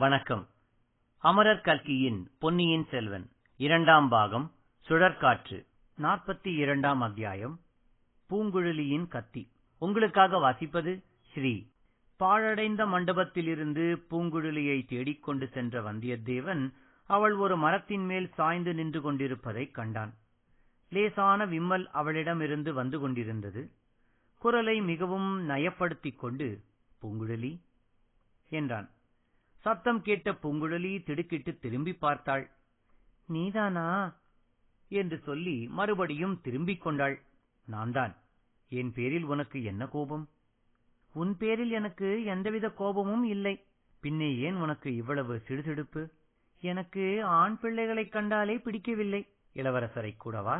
வணக்கம். அமரர் கல்கியின் பொன்னியின் செல்வன் 2ஆம் பாகம் சுழற்காற்று 42ஆம் அத்தியாயம் பூங்குழலியின் கத்தி. உங்களுக்காக வாசிப்பது ஸ்ரீ. பாழடைந்த மண்டபத்திலிருந்து பூங்குழலியை தேடிக்கொண்டு சென்ற வந்தியத்தேவன் அவள் ஒரு மரத்தின் மேல் சாய்ந்து நின்று கொண்டிருப்பதைக் கண்டான். லேசான விம்மல் அவளிடமிருந்து வந்து கொண்டிருந்தது. குரலை மிகவும் நயப்படுத்திக் கொண்டு, பூங்குழலி என்றான். சத்தம் கேட்ட பூங்குழலி திடுக்கிட்டு திரும்பி பார்த்தாள். நீதானா என்று சொல்லி மறுபடியும் திரும்பிக் கொண்டாள். நான்தான். என் பேரில் உனக்கு என்ன கோபம்? உன் பேரில் எனக்கு எந்தவித கோபமும் இல்லை. பின்னே ஏன் உனக்கு இவ்வளவு சிடுசிடுப்பு? எனக்கு ஆண் பிள்ளைகளைக் கண்டாலே பிடிக்கவில்லை. இளவரசரை கூடவா?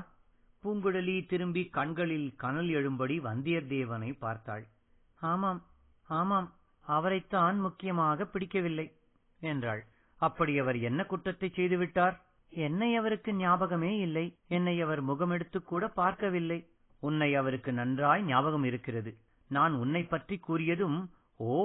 பூங்குழலி திரும்பி கண்களில் கனல் எழும்படி வந்தியத்தேவனை பார்த்தாள். ஆமாம் ஆமாம், அவரைத்தான் முக்கியமாக பிடிக்கவில்லை என்றாள். அப்படி அவர் என்ன குற்றத்தை செய்துவிட்டார்? என்னை அவருக்கு ஞாபகமே இல்லை. என்னை அவர் முகமெடுத்துக் கூட பார்க்கவில்லை. உன்னை அவருக்கு நன்றாய் ஞாபகம் இருக்கிறது. நான் உன்னை பற்றி கூறியதும், ஓ,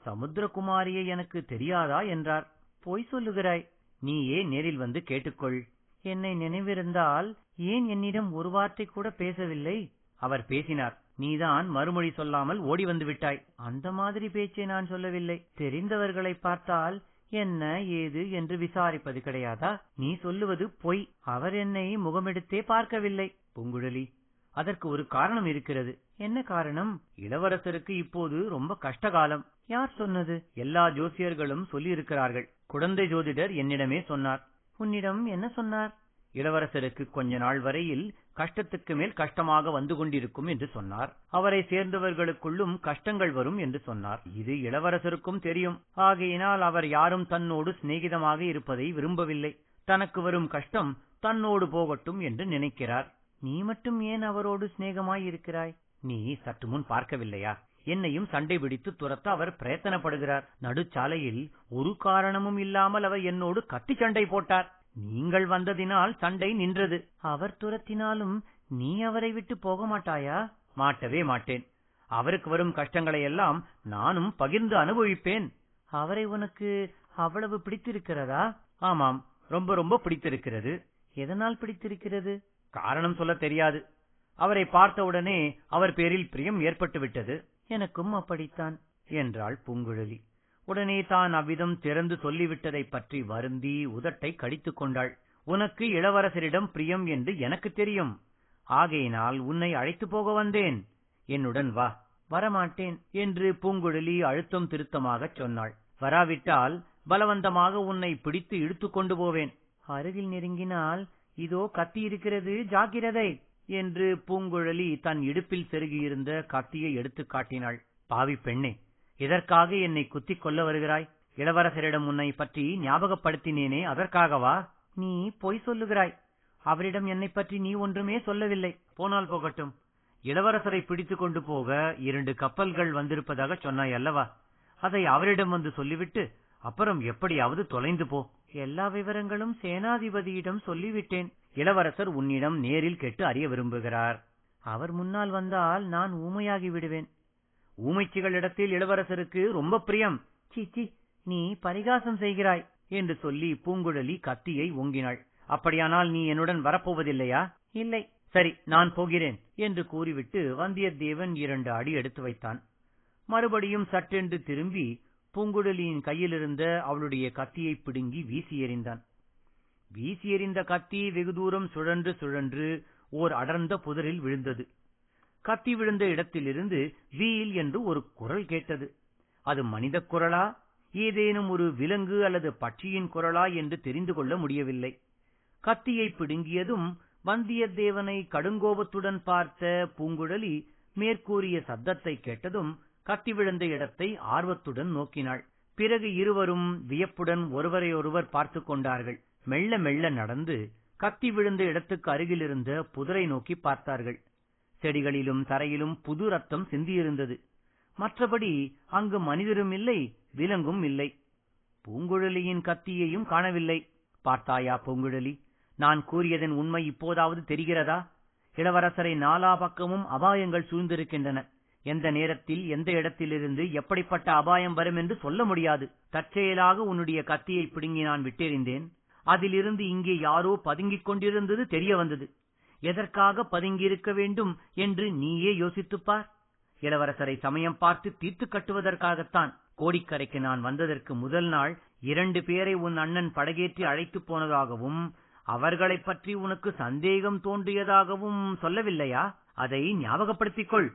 சமுத்திரகுமாரியை எனக்கு தெரியாதா என்றார். பொய் சொல்லுகிறாய். நீ ஏன் நேரில் வந்து கேட்டுக்கொள். என்னை நினைவிருந்தால் ஏன் என்னிடம் ஒரு வார்த்தை கூட பேசவில்லை? அவர் பேசினார். நீதான் மறுமொழி சொல்லாமல் ஓடி வந்து விட்டாய். அந்த மாதிரி பேச்சை நான் சொல்லவில்லை. தெரிந்தவர்களை பார்த்தால் என்ன ஏது என்று விசாரிப்பது கிடையாதா? நீ சொல்லுவது பொய். அவர் என்னை முகமெடுத்தே பார்க்கவில்லை. பூங்குழலி, அதற்கு ஒரு காரணம் இருக்கிறது. என்ன காரணம்? இளவரசருக்கு இப்போது ரொம்ப கஷ்டகாலம். யார் சொன்னது? எல்லா ஜோசியர்களும் சொல்லி இருக்கிறார்கள். குழந்தை ஜோதிடர் என்னிடமே சொன்னார். உன்னிடம் என்ன சொன்னார்? இளவரசருக்கு கொஞ்ச நாள் வரையில் கஷ்டத்துக்கு மேல் கஷ்டமாக வந்து கொண்டிருக்கும் என்று சொன்னார். அவரை சேர்ந்தவர்களுக்குள்ளும் கஷ்டங்கள் வரும் என்று சொன்னார். இது இளவரசருக்கும் தெரியும். ஆகையினால் அவர் யாரும் தன்னோடு சிநேகிதமாக இருப்பதை விரும்பவில்லை. தனக்கு வரும் கஷ்டம் தன்னோடு போகட்டும் என்று நினைக்கிறார். நீ மட்டும் ஏன் அவரோடு சிநேகமாய் இருக்கிறாய்? நீ சற்று முன் பார்க்கவில்லையா? என்னையும் சண்டை பிடித்து துரத்த அவர் பிரயத்தனப்படுகிறார். நடுச்சாலையில் ஒரு காரணமும் இல்லாமல் அவர் என்னோடு கத்தி சண்டை போட்டார். நீங்கள் வந்ததினால் சண்டை நின்றது. அவர் துரத்தினாலும் நீ அவரை விட்டு போக மாட்டாயா? மாட்டவே மாட்டேன். அவருக்கு வரும் கஷ்டங்களை எல்லாம் நானும் பகிர்ந்து அனுபவிப்பேன். அவரை உனக்கு அவ்வளவு பிடித்திருக்கிறதா? ஆமாம், ரொம்ப ரொம்ப பிடித்திருக்கிறது. எதனால் பிடித்திருக்கிறது? காரணம் சொல்ல தெரியாது. அவரை பார்த்தவுடனே அவர் பேரில் பிரியம் ஏற்பட்டு விட்டது. எனக்கும் அப்படித்தான் என்றாள் பூங்குழலி. உடனே தான் அவ்விதம் திறந்து சொல்லிவிட்டதை பற்றி வருந்தி உதட்டை கடித்துக் கொண்டாள். உனக்கு இளவரசரிடம் பிரியம் என்று எனக்கு தெரியும். ஆகையினால் உன்னை அழைத்து போக வந்தேன். என்னுடன் வா. வரமாட்டேன் என்று பூங்குழலி அழுத்தம் திருத்தமாகச் சொன்னாள். வராவிட்டால் பலவந்தமாக உன்னை பிடித்து இழுத்துக் கொண்டு போவேன். அருகில் நெருங்கினால் இதோ கத்தி இருக்கிறது, ஜாக்கிரதை என்று பூங்குழலி தன் இடுப்பில் செருகியிருந்த கத்தியை எடுத்துக் காட்டினாள். பாவி பெண்ணே, எதற்காக என்னை குத்திக் கொள்ள வருகிறாய்? இளவரசரிடம் உன்னை பற்றி ஞாபகப்படுத்தினேனே, அதற்காகவா? நீ பொய் சொல்லுகிறாய். அவரிடம் என்னை பற்றி நீ ஒன்றுமே சொல்லவில்லை. போனால் போகட்டும். இளவரசரை பிடித்துக் கொண்டு போக 2 கப்பல்கள் வந்திருப்பதாக சொன்னாய் அல்லவா? அதை அவரிடம் வந்து சொல்லிவிட்டு அப்புறம் எப்படியாவது தொலைந்து போ. எல்லா விவரங்களும் சேனாதிபதியிடம் சொல்லிவிட்டேன். இளவரசர் உன்னிடம் நேரில் கேட்டு அறிய விரும்புகிறார். அவர் முன்னால் வந்தால் நான் ஊமையாகி விடுவேன். ஊமைச்சிகளிடத்தில் இளவரசருக்கு ரொம்ப பிரியம். சீச்சி, நீ பரிகாசம் செய்கிறாய் என்று சொல்லி பூங்குழலி கத்தியை ஓங்கினாள். அப்படியானால் நீ என்னுடன் வரப்போவதில்லையா? இல்லை. சரி, நான் போகிறேன் என்று கூறிவிட்டு வந்தியத்தேவன் 2 அடி எடுத்து வைத்தான். மறுபடியும் சட்டென்று திரும்பி பூங்குழலியின் கையிலிருந்த அவளுடைய கத்தியை பிடுங்கி வீசி எறிந்தான். வீசி எறிந்த கத்தி வெகு தூரம் சுழன்று சுழன்று ஓர் அடர்ந்த புதரில் விழுந்தது. கத்தி விழுந்த இடத்திலிருந்து வீல் என்று ஒரு குரல் கேட்டது. அது மனித குரலா, ஏதேனும் ஒரு விலங்கு அல்லது பட்சியின் குரலா என்று தெரிந்து கொள்ள முடியவில்லை. கத்தியை பிடுங்கியதும் வந்தியத்தேவனை கடுங்கோபத்துடன் பார்த்த பூங்குழலி மேற்கூறிய சத்தத்தை கேட்டதும் கத்தி விழுந்த இடத்தை ஆர்வத்துடன் நோக்கினாள். பிறகு இருவரும் வியப்புடன் ஒருவரையொருவர் பார்த்து கொண்டார்கள். மெல்ல மெல்ல நடந்து கத்தி விழுந்த இடத்துக்கு அருகிலிருந்த புதரை நோக்கி பார்த்தார்கள். செடிகளிலும் தரையிலும் புது ரத்தம் சிந்தியிருந்தது. மற்றபடி அங்கு மனிதரும் இல்லை, விலங்கும் இல்லை. பூங்குழலியின் கத்தியையும் காணவில்லை. பார்த்தாயா பூங்குழலி, நான் கூறியதன் உண்மை இப்போதாவது தெரிகிறதா? இளவரசரை நாலா பக்கமும் அபாயங்கள் சூழ்ந்திருக்கின்றன. எந்த நேரத்தில் எந்த இடத்திலிருந்து எப்படிப்பட்ட அபாயம் வரும் என்று சொல்ல முடியாது. தற்செயலாக உன்னுடைய கத்தியை பிடுங்கி நான் விட்டெறிந்தேன். அதிலிருந்து இங்கே யாரோ பதுங்கிக் கொண்டிருந்தது தெரிய வந்தது. எதற்காக பதுங்கியிருக்க வேண்டும் என்று நீயே யோசித்துப் பார். இளவரசரை சமயம் பார்த்து தீர்த்து கட்டுவதற்காகத்தான். கோடிக்கரைக்கு நான் வந்ததற்கு முதல் நாள் 2 பேரை உன் அண்ணன் படகேற்றி அழைத்துப் போனதாகவும் அவர்களைப் பற்றி உனக்கு சந்தேகம் தோன்றியதாகவும் சொல்லவில்லையா? அதை ஞாபகப்படுத்திக் கொள்.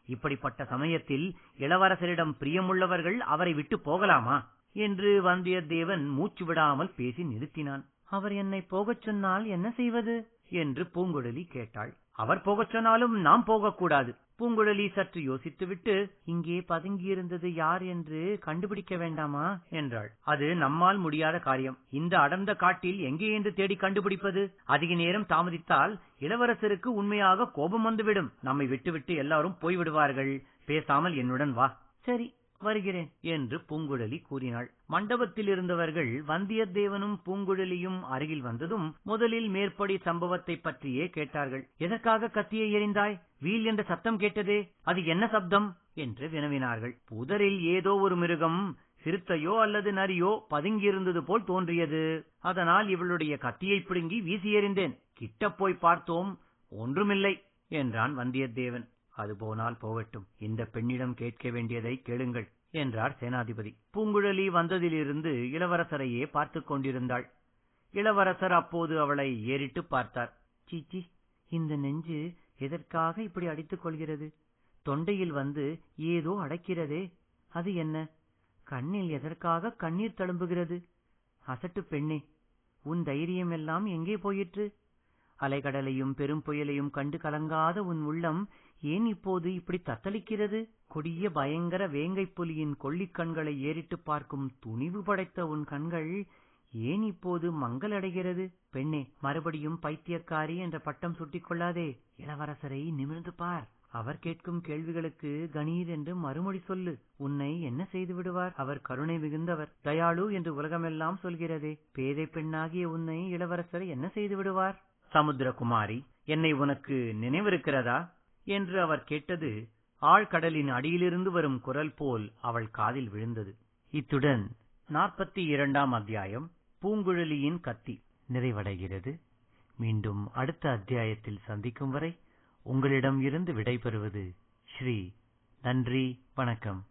இப்படிப்பட்ட சமயத்தில் இளவரசரிடம் பிரியமுள்ளவர்கள் அவரை விட்டு போகலாமா என்று வந்தியத்தேவன் மூச்சு விடாமல் பேசி நிறுத்தினான். அவர் என்னை போகச் சொன்னால் என்ன செய்வது என்று பூங்குழலி கேட்டாள். அவர் போகச் சொன்னாலும் நாம் போகக்கூடாது. பூங்குழலி சற்று யோசித்துவிட்டு, இங்கே பதுங்கியிருந்தது யார் என்று கண்டுபிடிக்க வேண்டாமா என்றாள். அது நம்மால் முடியாத காரியம். இந்த அடர்ந்த காட்டில் எங்கே என்று தேடி கண்டுபிடிப்பது? அதிக நேரம் தாமதித்தால் இளவரசருக்கு உண்மையாக கோபம் வந்துவிடும். நம்மை விட்டுவிட்டு எல்லாரும் போய்விடுவார்கள். பேசாமல் என்னுடன் வா. சரி, வருகிறேன் என்று பூங்குழலி கூறினாள். மண்டபத்தில் இருந்தவர்கள் வந்தியத்தேவனும் பூங்குழலியும் அருகில் வந்ததும் முதலில் மேற்படி சம்பவத்தை பற்றியே கேட்டார்கள். எதற்காக கத்தியை எறிந்தாய்? வீல் என்ற சத்தம் கேட்டதே, அது என்ன சப்தம் என்று வினவினார்கள். புதரில் ஏதோ ஒரு மிருகம், சிறுத்தையோ அல்லது நரியோ பதுங்கியிருந்தது போல் தோன்றியது. அதனால் இவளுடைய கத்தியை பிடுங்கி வீசி எறிந்தேன். கிட்ட போய் பார்த்தோம், ஒன்றுமில்லை என்றான் வந்தியத்தேவன். அது போனால் போகட்டும், இந்த பெண்ணிடம் கேட்க வேண்டியதை கேளுங்கள் என்றார் சேனாதிபதி. பூங்குழலி வந்ததிலிருந்து இளவரசரையே பார்த்துக் கொண்டிருந்தாள். இளவரசர் அப்போது அவளை ஏறிட்டு பார்த்தார். சீச்சி, இந்த நெஞ்சு எதற்காக இப்படி அடித்துக் கொள்கிறது? தொண்டையில் வந்து ஏதோ அடைக்கிறதே, அது என்ன? கண்ணில் எதற்காக கண்ணீர் தழும்புகிறது? அசட்டு பெண்ணே, உன் தைரியம் எல்லாம் எங்கே போயிற்று? அலைகடலையும் பெரும் புயலையும் கண்டு கலங்காத உன் உள்ளம் ஏன் இப்போது இப்படி தத்தளிக்கிறது? கொடிய பயங்கர வேங்கை புலியின் கொள்ளிக் கண்களை ஏறிட்டு பார்க்கும் துணிவு படைத்த உன் கண்கள் ஏன் இப்போது மங்கலடைகிறது? பெண்ணே, மறுபடியும் பைத்தியக்காரி என்ற பட்டம் சுட்டிக் கொள்ளாதே. இளவரசரை நிமிர்ந்து பார். அவர் கேட்கும் கேள்விகளுக்கு கணீர் என்று மறுமொழி சொல்லு. உன்னை என்ன செய்து விடுவார்? அவர் கருணை மிகுந்தவர், தயாளு என்று உலகமெல்லாம் சொல்கிறதே. பேதை பெண்ணாகிய உன்னை இளவரசர் என்ன செய்து விடுவார்? சமுத்திரகுமாரி, என்னை உனக்கு நினைவிருக்கிறதா என்று அவர் கேட்டது ஆழ்கடலின் அடியிலிருந்து வரும் குரல் போல் அவள் காதில் விழுந்தது. இத்துடன் 42ஆம் அத்தியாயம் பூங்குழலியின் கத்தி நிறைவடைகிறது. மீண்டும் அடுத்த அத்தியாயத்தில் சந்திக்கும் வரை உங்களிடம் இருந்து விடைபெறுவது ஸ்ரீ. நன்றி, வணக்கம்.